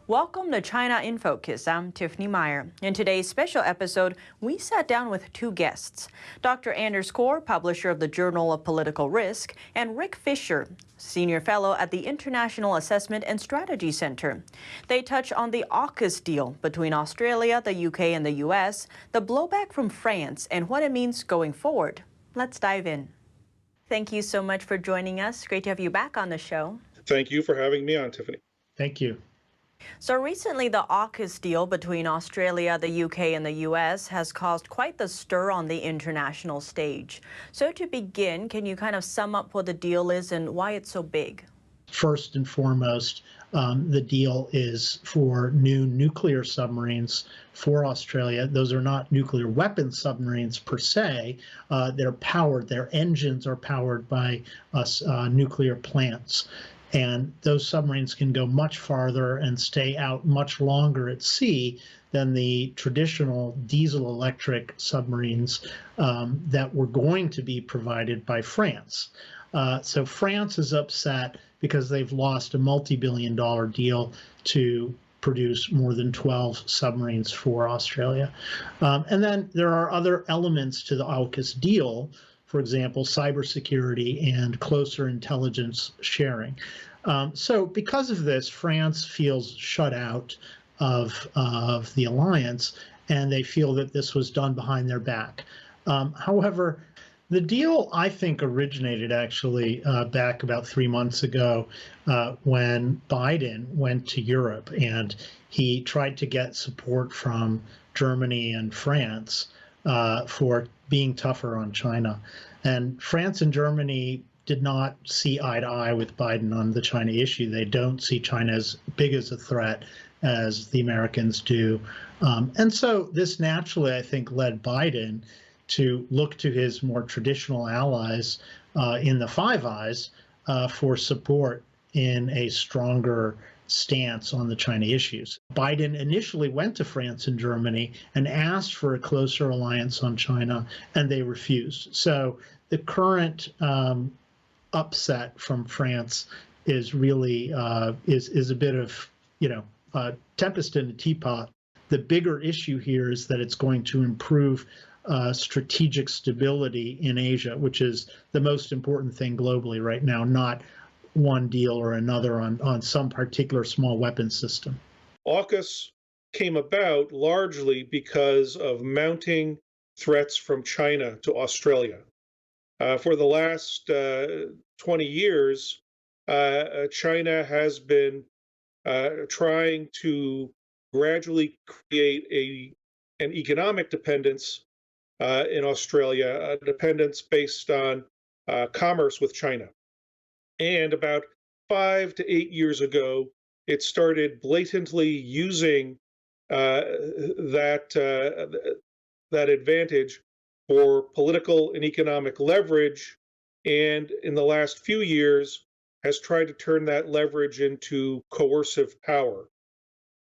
Welcome to China in Focus. I'm Tiffany Meyer. In today's special episode, we sat down with two guests, Dr. Anders Corr, publisher of the Journal of Political Risk, and Rick Fisher, senior fellow at the International Assessment and Strategy Center. They touch on the AUKUS deal between Australia, the UK, and the US, the blowback from France, and what it means going forward. Let's dive in. Thank you so much for joining us. Great to have you back on the show. Thank you for having me on, Tiffany. Thank you. So recently, the AUKUS deal between Australia, the UK, and the US has caused quite the stir on the international stage. So to begin, can you kind of sum up what the deal is and why it's so big? First and foremost, the deal is for new nuclear submarines for Australia. Those are not nuclear weapon submarines per se. They're powered, their engines are powered by nuclear plants. And those submarines can go much farther and stay out much longer at sea than the traditional diesel-electric submarines that were going to be provided by France. So France is upset because they've lost a multi-billion-dollar deal to produce more than 12 submarines for Australia. And then there are other elements to the AUKUS deal. For example, cybersecurity and closer intelligence sharing. So because of this, France feels shut out of the alliance, and they feel that this was done behind their back. However, the deal, I think, originated actually back about 3 months ago when Biden went to Europe, and he tried to get support from Germany and France for being tougher on China. And France and Germany did not see eye to eye with Biden on the China issue. They don't see China as big as a threat as the Americans do. And so this naturally, I think, led Biden to look to his more traditional allies in the Five Eyes for support in a stronger stance on the China issues. Biden initially went to France and Germany and asked for a closer alliance on China, and they refused. So the current upset from France is really is a bit of, tempest in a teapot. The bigger issue here is that it's going to improve strategic stability in Asia, which is the most important thing globally right now, not one deal or another on some particular small weapon system. AUKUS came about largely because of mounting threats from China to Australia. For the last 20 years, China has been trying to gradually create an economic dependence in Australia, a dependence based on commerce with China. And about 5 to 8 years ago, it started blatantly using that advantage for political and economic leverage, and in the last few years has tried to turn that leverage into coercive power.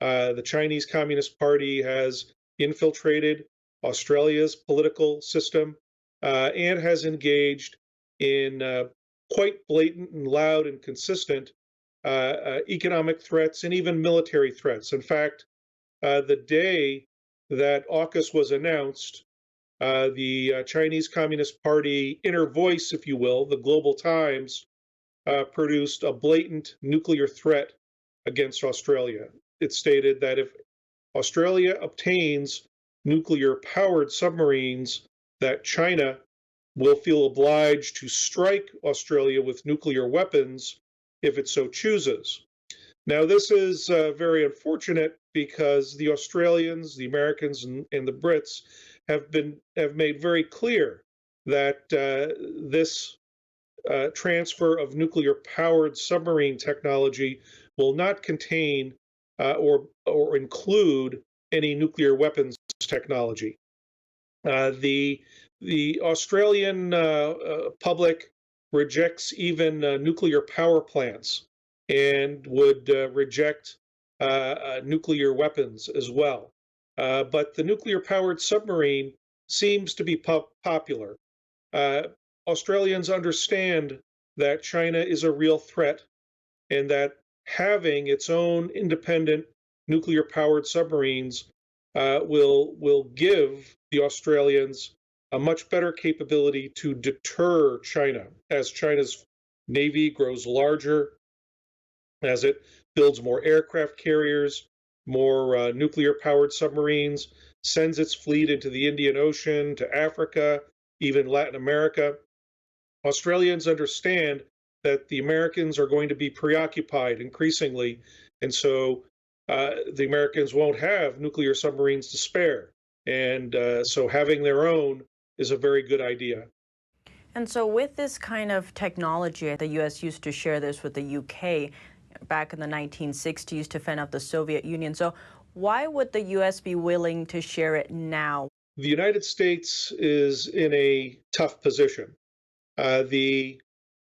The Chinese Communist Party has infiltrated Australia's political system and has engaged in quite blatant and loud and consistent economic threats and even military threats. In fact, the day that AUKUS was announced, the Chinese Communist Party inner voice, if you will, the Global Times, produced a blatant nuclear threat against Australia. It stated that if Australia obtains nuclear-powered submarines, that China will feel obliged to strike Australia with nuclear weapons if it so chooses. Now, this is very unfortunate because the Australians, the Americans, and the Brits have made very clear that this transfer of nuclear-powered submarine technology will not contain or include any nuclear weapons technology. The Australian public rejects even nuclear power plants and would reject nuclear weapons as well. But the nuclear-powered submarine seems to be popular. Australians understand that China is a real threat and that having its own independent nuclear-powered submarines will give the Australians a much better capability to deter China as China's Navy grows larger, as it builds more aircraft carriers, more nuclear-powered submarines, sends its fleet into the Indian Ocean, to Africa, even Latin America. Australians understand that the Americans are going to be preoccupied increasingly, and so the Americans won't have nuclear submarines to spare. And so having their own is a very good idea. And so with this kind of technology, the U.S. used to share this with the U.K. back in the 1960s to fend off the Soviet Union. So why would the U.S. be willing to share it now? The United States is in a tough position. The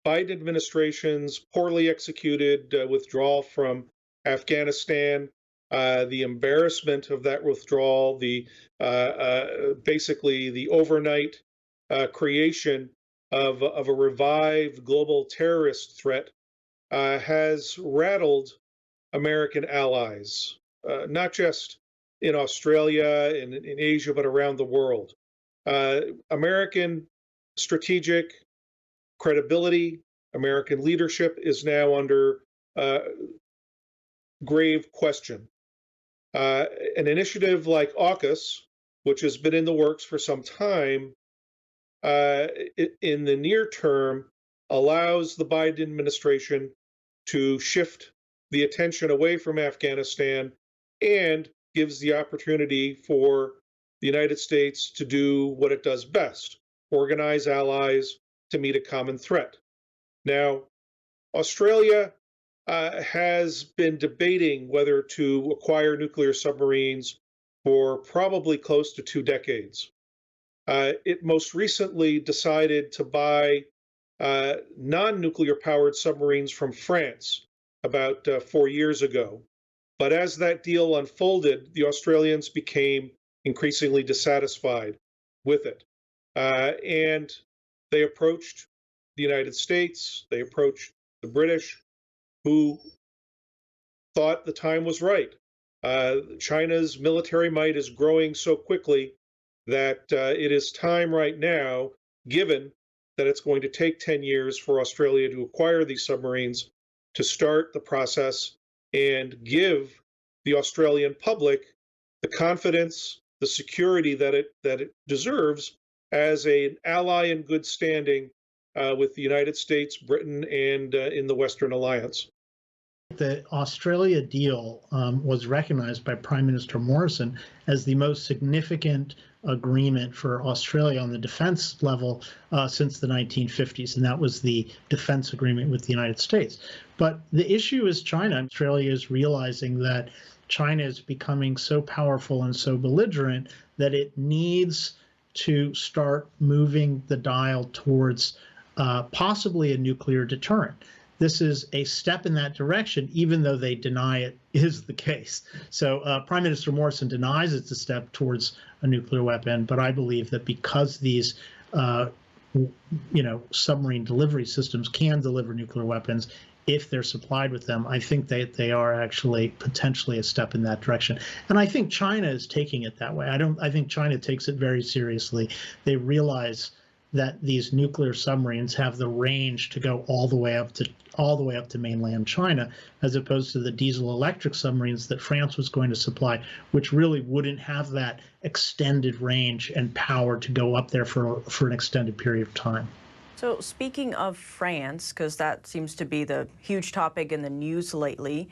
Biden administration's poorly executed withdrawal from Afghanistan, the embarrassment of that withdrawal, the basically the overnight creation of a revived global terrorist threat has rattled American allies, not just in Australia and in Asia, but around the world. American strategic credibility, American leadership is now under grave question. An initiative like AUKUS, which has been in the works for some time, in the near term, allows the Biden administration to shift the attention away from Afghanistan and gives the opportunity for the United States to do what it does best, organize allies to meet a common threat. Now, Australia has been debating whether to acquire nuclear submarines for probably close to 2 decades. It most recently decided to buy non-nuclear powered submarines from France about 4 years ago. But as that deal unfolded, the Australians became increasingly dissatisfied with it. And they approached the United States, they approached the British, who thought the time was right. China's military might is growing so quickly that it is time right now, given that it's going to take 10 years for Australia to acquire these submarines, to start the process and give the Australian public the confidence, the security that it deserves as an ally in good standing with the United States, Britain, and in the Western Alliance. The Australia deal was recognized by Prime Minister Morrison as the most significant agreement for Australia on the defense level since the 1950s, and that was the defense agreement with the United States. But the issue is China. Australia is realizing that China is becoming so powerful and so belligerent that it needs to start moving the dial towards possibly a nuclear deterrent. This is a step in that direction, even though they deny it is the case. So Prime Minister Morrison denies it's a step towards a nuclear weapon, but I believe that because these submarine delivery systems can deliver nuclear weapons, if they're supplied with them, I think that they are actually potentially a step in that direction. And I think China is taking it that way. I think China takes it very seriously. They realize that these nuclear submarines have the range to go all the way up to mainland China, as opposed to the diesel electric submarines that France was going to supply, which really wouldn't have that extended range and power to go up there for an extended period of time. So speaking of France, because that seems to be the huge topic in the news lately,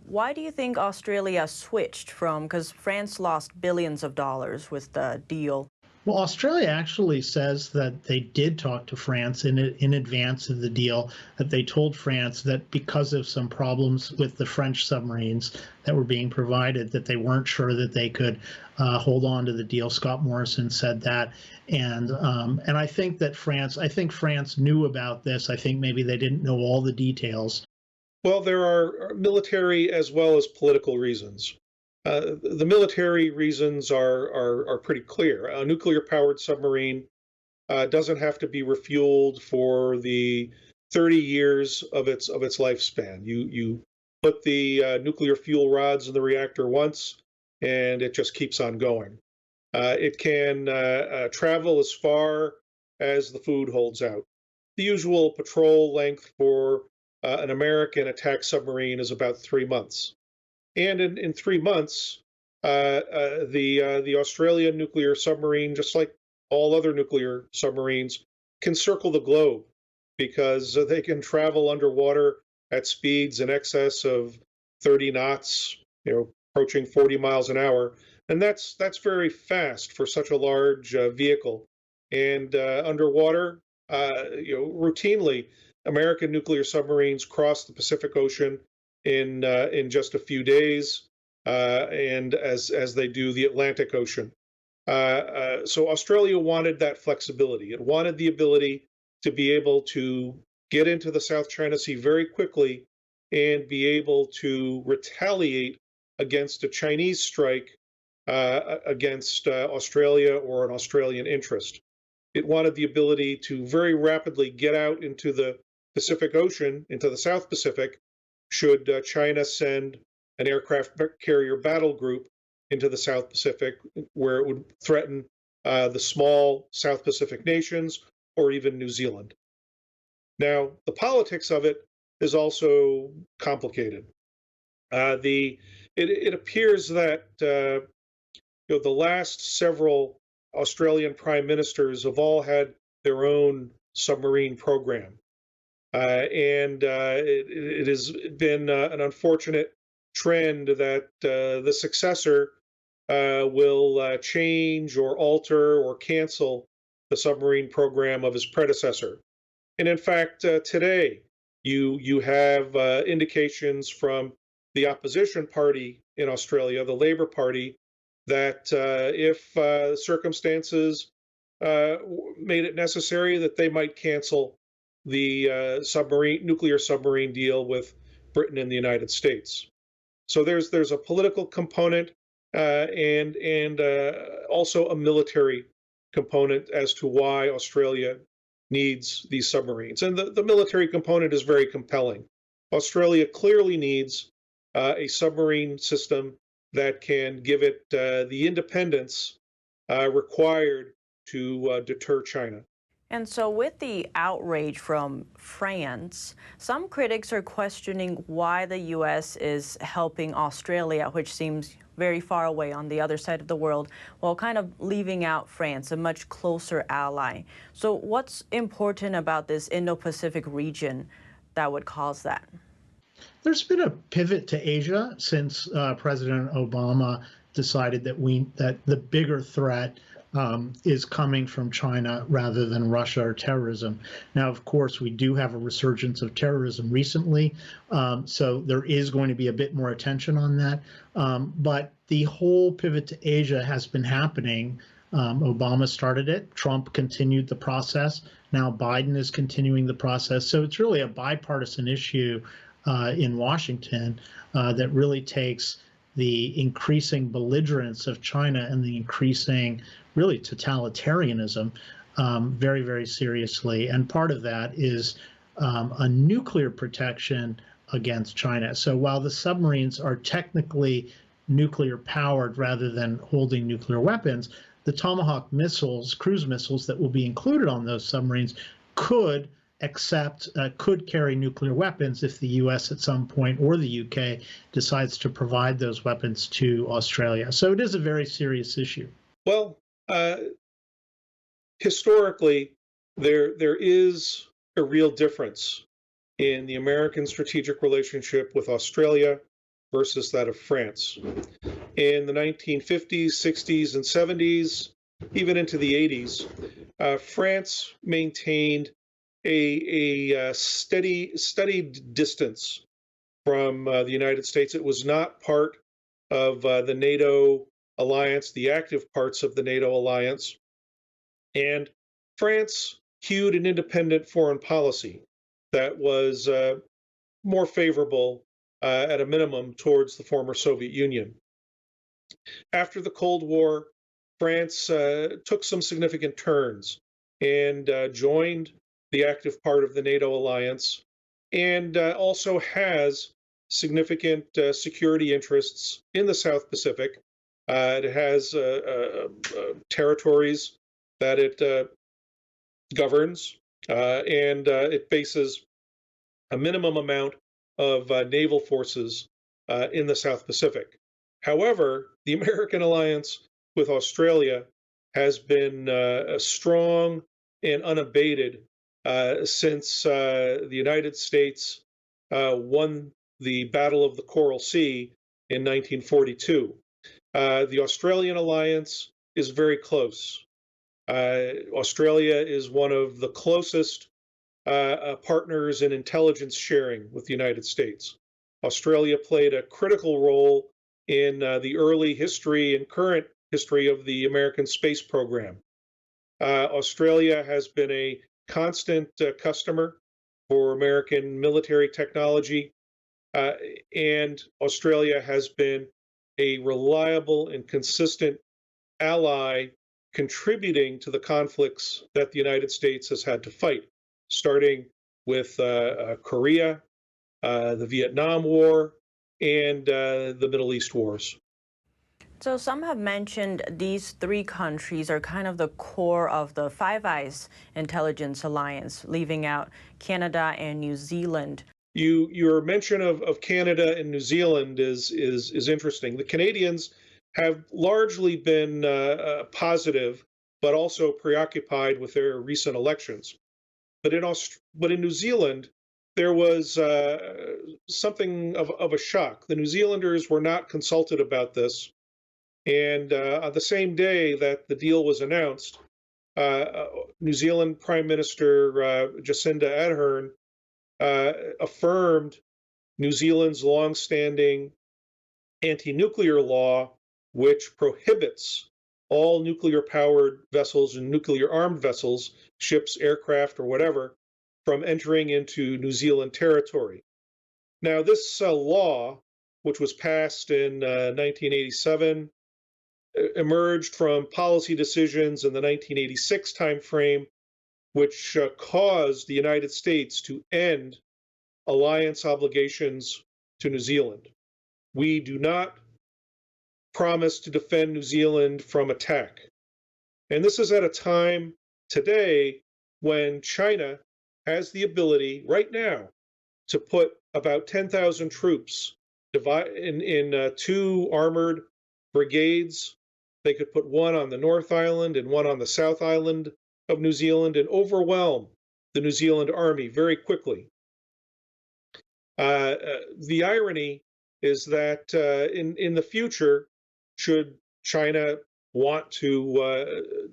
why do you think Australia switched from, because France lost billions of dollars with the deal? Well, Australia actually says that they did talk to France in advance of the deal, that they told France that because of some problems with the French submarines that were being provided, that they weren't sure that they could hold on to the deal. Scott Morrison said that. And I think that France knew about this. I think maybe they didn't know all the details. Well, there are military as well as political reasons. The military reasons are pretty clear. A nuclear-powered submarine doesn't have to be refueled for the 30 years of its lifespan. You put the nuclear fuel rods in the reactor once, and it just keeps on going. It can travel as far as the food holds out. The usual patrol length for an American attack submarine is about 3 months. And in 3 months, the Australian nuclear submarine, just like all other nuclear submarines, can circle the globe because they can travel underwater at speeds in excess of 30 knots, approaching 40 miles an hour, and that's very fast for such a large vehicle. And underwater, routinely, American nuclear submarines cross the Pacific Ocean in just a few days, and as they do the Atlantic Ocean. So Australia wanted that flexibility. It wanted the ability to be able to get into the South China Sea very quickly and be able to retaliate against a Chinese strike against Australia or an Australian interest. It wanted the ability to very rapidly get out into the Pacific Ocean, into the South Pacific, should China send an aircraft carrier battle group into the South Pacific, where it would threaten the small South Pacific nations or even New Zealand. Now, the politics of it is also complicated. It appears that the last several Australian prime ministers have all had their own submarine program. And it has been an unfortunate trend that the successor will change or alter or cancel the submarine program of his predecessor. And in fact, today, you have indications from the opposition party in Australia, the Labour Party, that if circumstances made it necessary, that they might cancel the nuclear submarine deal with Britain and the United States. So there's a political component and also a military component as to why Australia needs these submarines. And the military component is very compelling. Australia clearly needs a submarine system that can give it the independence required to deter China. And so with the outrage from France, some critics are questioning why the U.S. is helping Australia, which seems very far away on the other side of the world, while kind of leaving out France, a much closer ally. So what's important about this Indo-Pacific region that would cause that? There's been a pivot to Asia since President Obama decided that the bigger threat is coming from China rather than Russia or terrorism. Now, of course, we do have a resurgence of terrorism recently, so there is going to be a bit more attention on that. But the whole pivot to Asia has been happening. Obama started it. Trump continued the process. Now Biden is continuing the process. So it's really a bipartisan issue in Washington that really takes the increasing belligerence of China and the increasing really totalitarianism very, very seriously. And part of that is a nuclear protection against China. So while the submarines are technically nuclear powered rather than holding nuclear weapons, the Tomahawk missiles, cruise missiles that will be included on those submarines could carry nuclear weapons if the U.S. at some point or the U.K. decides to provide those weapons to Australia. So it is a very serious issue. Well, historically, there is a real difference in the American strategic relationship with Australia versus that of France. In the 1950s, 60s, and 70s, even into the 80s, France maintained a steady distance from the United States. It was not part of the NATO alliance, the active parts of the NATO alliance. And France hewed an independent foreign policy that was more favorable, at a minimum, towards the former Soviet Union. After the Cold War, France took some significant turns and joined the active part of the NATO alliance, and also has significant security interests in the South Pacific. It has territories that it governs, and it faces a minimum amount of naval forces in the South Pacific. However, the American alliance with Australia has been strong and unabated since the United States won the Battle of the Coral Sea in 1942. The Australian alliance is very close. Australia is one of the closest partners in intelligence sharing with the United States. Australia played a critical role in the early history and current history of the American space program. Australia has been a constant customer for American military technology, and Australia has been a reliable and consistent ally contributing to the conflicts that the United States has had to fight, starting with Korea, the Vietnam War, and the Middle East wars. So some have mentioned these three countries are kind of the core of the Five Eyes intelligence alliance, leaving out Canada and New Zealand. Your mention of Canada and New Zealand is interesting. The Canadians have largely been positive, but also preoccupied with their recent elections. But in New Zealand, there was something of a shock. The New Zealanders were not consulted about this, and on the same day that the deal was announced, New Zealand Prime Minister Jacinda Ardern affirmed New Zealand's longstanding anti-nuclear law, which prohibits all nuclear-powered vessels and nuclear-armed vessels, ships, aircraft, or whatever, from entering into New Zealand territory. Now, this law, which was passed in 1987, emerged from policy decisions in the 1986 timeframe, which caused the United States to end alliance obligations to New Zealand. We do not promise to defend New Zealand from attack. And this is at a time today when China has the ability right now to put about 10,000 troops in two armored brigades. They could put one on the North Island and one on the South Island of New Zealand and overwhelm the New Zealand army very quickly. The irony is that in the future, should China want to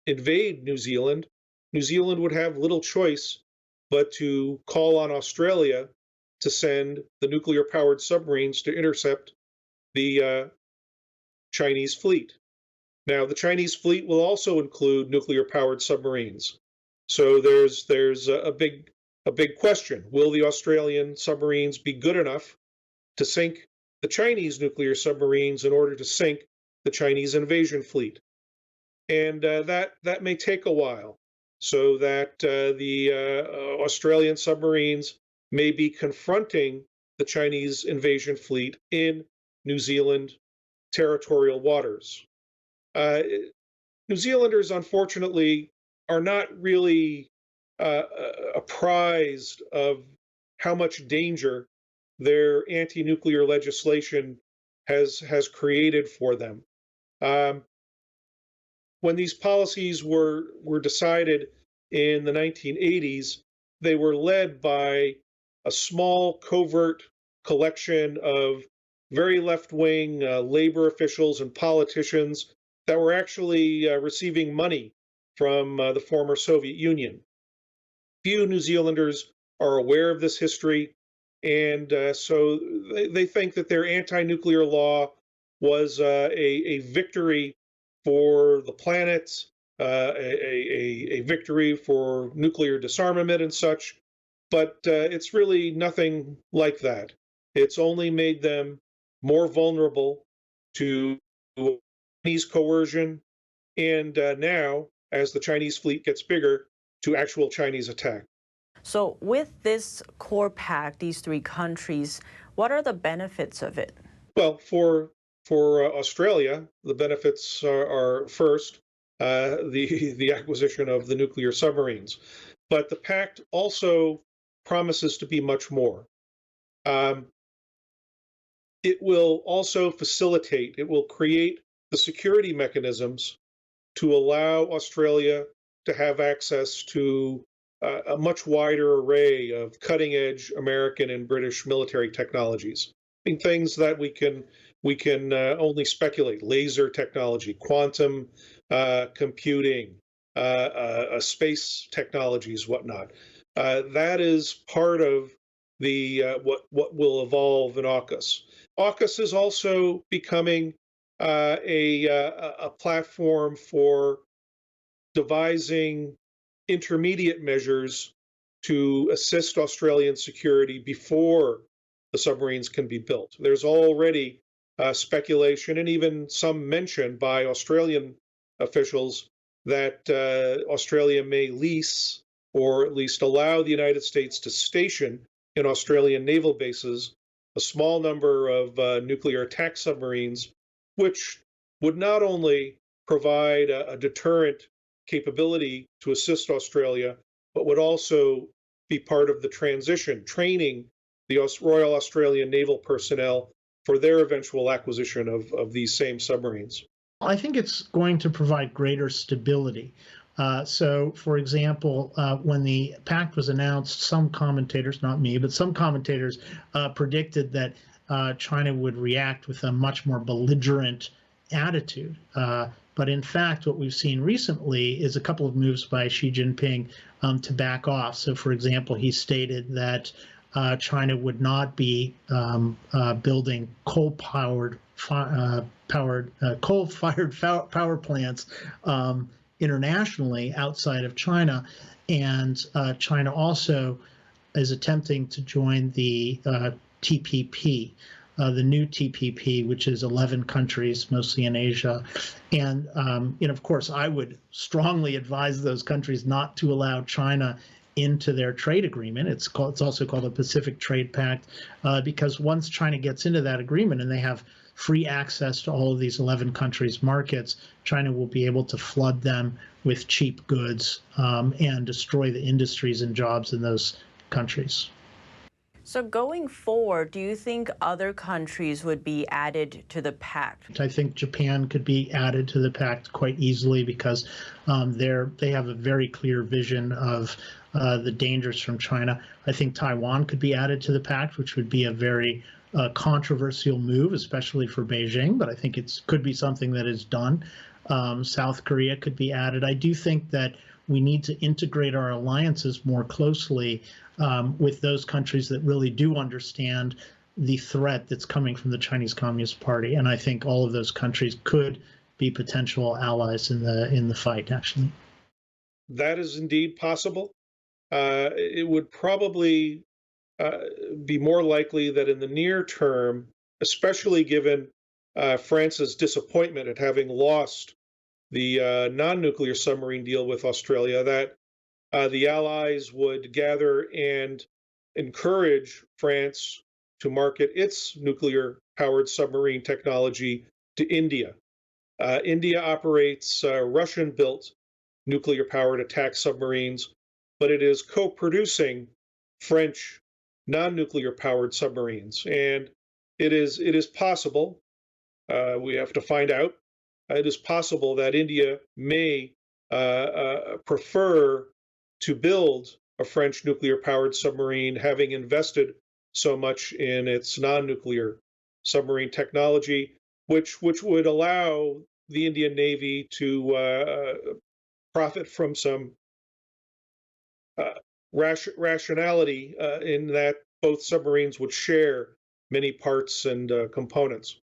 invade New Zealand would have little choice but to call on Australia to send the nuclear-powered submarines to intercept the Chinese fleet. Now, the Chinese fleet will also include nuclear-powered submarines. So there's a big question. Will the Australian submarines be good enough to sink the Chinese nuclear submarines in order to sink the Chinese invasion fleet? And that may take a while, so that the Australian submarines may be confronting the Chinese invasion fleet in New Zealand territorial waters. New Zealanders, unfortunately, are not really apprised of how much danger their anti-nuclear legislation has created for them. When these policies were decided in the 1980s, they were led by a small covert collection of very left-wing labor officials and politicians that were actually receiving money from the former Soviet Union. Few New Zealanders are aware of this history, and so they think that their anti-nuclear law was a victory for the planet, a victory for nuclear disarmament and such, but it's really nothing like that. It's only made them more vulnerable to Chinese coercion, and now, as the Chinese fleet gets bigger, to actual Chinese attack. So with this core pact, these three countries, What are the benefits of it? Well, for Australia, the benefits are first the acquisition of the nuclear submarines, but the pact also promises to be much more. Um, it will also facilitate, it will create the security mechanisms to allow Australia to have access to a much wider array of cutting edge American and British military technologies. I mean, things that we can only speculate: laser technology, quantum computing, space technologies, whatnot. That is part of the what will evolve in AUKUS. AUKUS is also becoming a platform for devising intermediate measures to assist Australian security before the submarines can be built. There's already speculation and even some mention by Australian officials that Australia may lease or at least allow the United States to station in Australian naval bases a small number of nuclear attack submarines, which would not only provide a deterrent capability to assist Australia, but would also be part of the transition, training the Royal Australian Naval personnel for their eventual acquisition of these same submarines. I think it's going to provide greater stability. So, for example, when the pact was announced, some commentators, not me, but some commentators predicted that China would react with a much more belligerent attitude. But in fact, what we've seen recently is a couple of moves by Xi Jinping to back off. So, for example, he stated that China would not be building coal-fired power plants internationally outside of China, and China also is attempting to join the TPP, the new TPP, which is 11 countries, mostly in Asia. And of course, I would strongly advise those countries not to allow China into their trade agreement. It's also called a Pacific Trade Pact, because once China gets into that agreement and they have free access to all of these 11 countries' markets, China will be able to flood them with cheap goods and destroy the industries and jobs in those countries. So going forward, do you think other countries would be added to the pact? I think Japan could be added to the pact quite easily because they have a very clear vision of the dangers from China. I think Taiwan could be added to the pact, which would be a very controversial move, especially for Beijing, but I think it could be something that is done. South Korea could be added. I do think that we need to integrate our alliances more closely with those countries that really do understand the threat that's coming from the Chinese Communist Party. And I think all of those countries could be potential allies in the fight, actually. That is indeed possible. It would probably be more likely that in the near term, especially given France's disappointment at having lost the non-nuclear submarine deal with Australia, that the Allies would gather and encourage France to market its nuclear-powered submarine technology to India. India operates Russian-built nuclear-powered attack submarines, but it is co-producing French non-nuclear powered submarines, and it is possible. We have to find out. It is possible that India may prefer to build a French nuclear-powered submarine, having invested so much in its non-nuclear submarine technology, which would allow the Indian Navy to profit from some rationality in that both submarines would share many parts and components.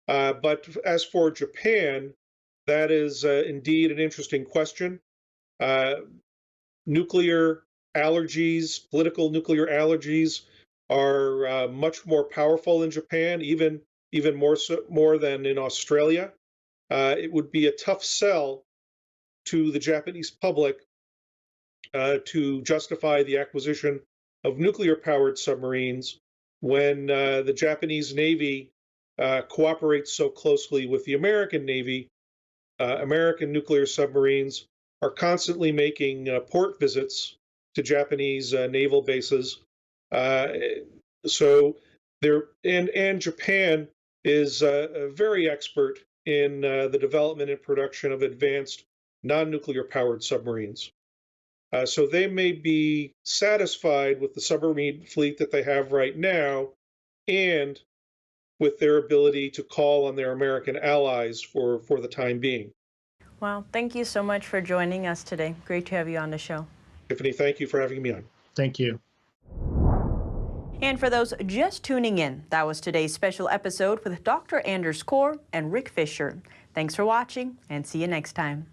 But as for Japan, that is indeed an interesting question. Nuclear allergies, political nuclear allergies, are much more powerful in Japan, even more than in Australia. It would be a tough sell to the Japanese public to justify the acquisition of nuclear-powered submarines when the Japanese Navy cooperates so closely with the American Navy. American nuclear submarines are constantly making port visits to Japanese naval bases. So and Japan is very expert in the development and production of advanced non-nuclear powered submarines. So they may be satisfied with the submarine fleet that they have right now and with their ability to call on their American allies for the time being. Well, thank you so much for joining us today. Great to have you on the show. Tiffany, thank you for having me on. Thank you. And for those just tuning in, that was today's special episode with Dr. Anders Corr and Rick Fisher. Thanks for watching, and see you next time.